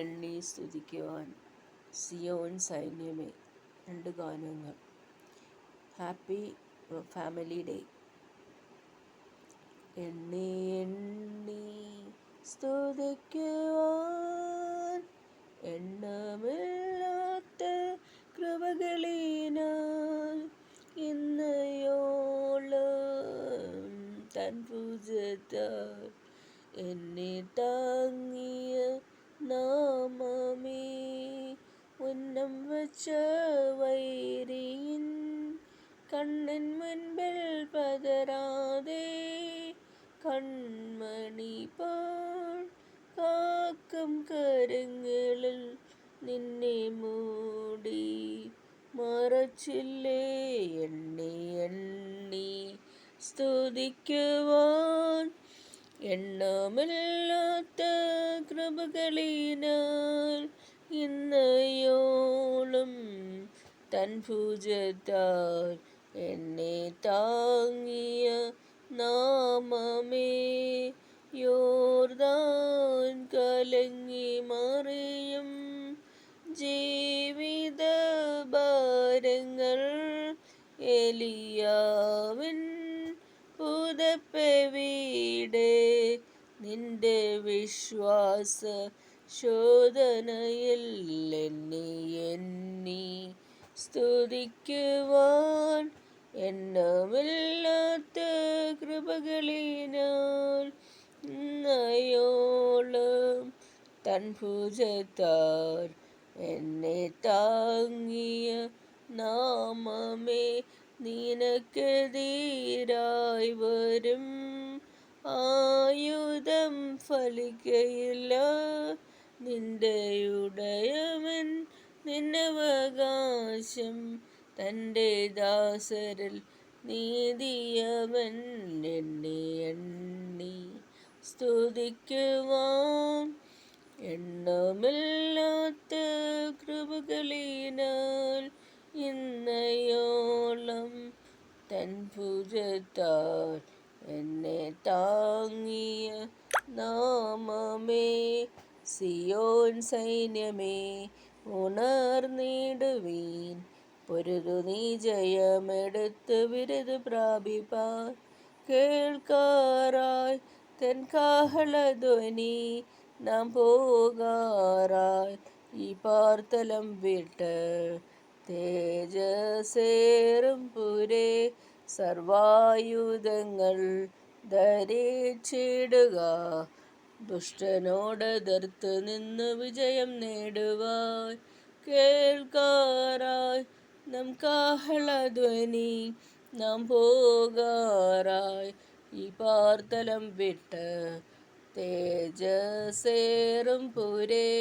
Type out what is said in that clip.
എണ്ണി സ്തുതിക്കുവാൻ സിയോൻ സൈന്യമേ. 2 ഗാനങ്ങൾ. Happy family day. എണ്ണി എണ്ണി സ്തുതിക്കുവാൻ എണ്ണമില്ലാത്ത കൃപകളിനാൽ ഇന്നയോളം തൻ പൂജത്താൽ എന്നെ താങ്ങിയ നാമമേ. ഉന്നം വച്ച വൈരിയിൻ കണ്ണിൻ മുൻപിൽ പതരാതെ കൺമണി പോൽ കാക്കും കരങ്ങളിൽ നിന്നെ മൂടി മറച്ചില്ലേ. എണ്ണി എണ്ണി സ്തുതിക്കുവാൻ എണ്ണമില്ലാത്ത കൃപകളിനാൽ ഇന്നയോളം തൻ പൂജത്താൽ എന്നെ താങ്ങിയ നാമമേ. യോർദാൻ കലങ്ങി മറിയും ജീവിത ഭാരങ്ങൾ എലിയാവിൻ പുതപ്പെവിടെ നിന്റെ വിശ്വാസ ശോധനയിൽ എണ്ണി എണ്ണി സ്തുതിക്കുവാൻ എണ്ണമില്ലാത്ത കൃപകളിനാൽ ഇന്നയോളം തൻ ഭുജത്താൽ എന്നെ താങ്ങിയ നാമമേ. നിനക്കെതിരായി വരും ആയുധം ഫലിക്കയില്ല. നിന്റെ ഉടയവൻ നിന്നവകാശം തൻ്റെ ദാസരിൽ നീതിയവൻ. എണ്ണി എണ്ണി സ്തുതിക്കുവാൻ എണ്ണമില്ലാത്ത കൃപകളിനാൽ ഇന്നയോളം തൻ ഭുജത്താൽ എന്നെ താങ്ങിയ നാമമേ. സിയോൻ സൈന്യമേ ഉണർന്നിടുവീൻ, പൊരുതു നീ ജയമെടുത്ത് വിരുദ് പ്രാപിപ്പാൻ. കേൾക്കാറായി തൻ കാഹളധ്വനി, നാം പോകാറായി ഈ പാർത്തലം വിട്ട്. തേജസ്സേറും പുരേ സർവായുധങ്ങൾ ധരിച്ചിടുക, ദുഷ്ടനോടെതിർത്ത് നിന്ന് വിജയം നേടുവാൻ. കേൾക്കാറായി നാം കാഹളധ്വനി, നാം പോകാറായി ഈ പാർത്തലം വിട്ട്. തേജസ്സേറും പുരേ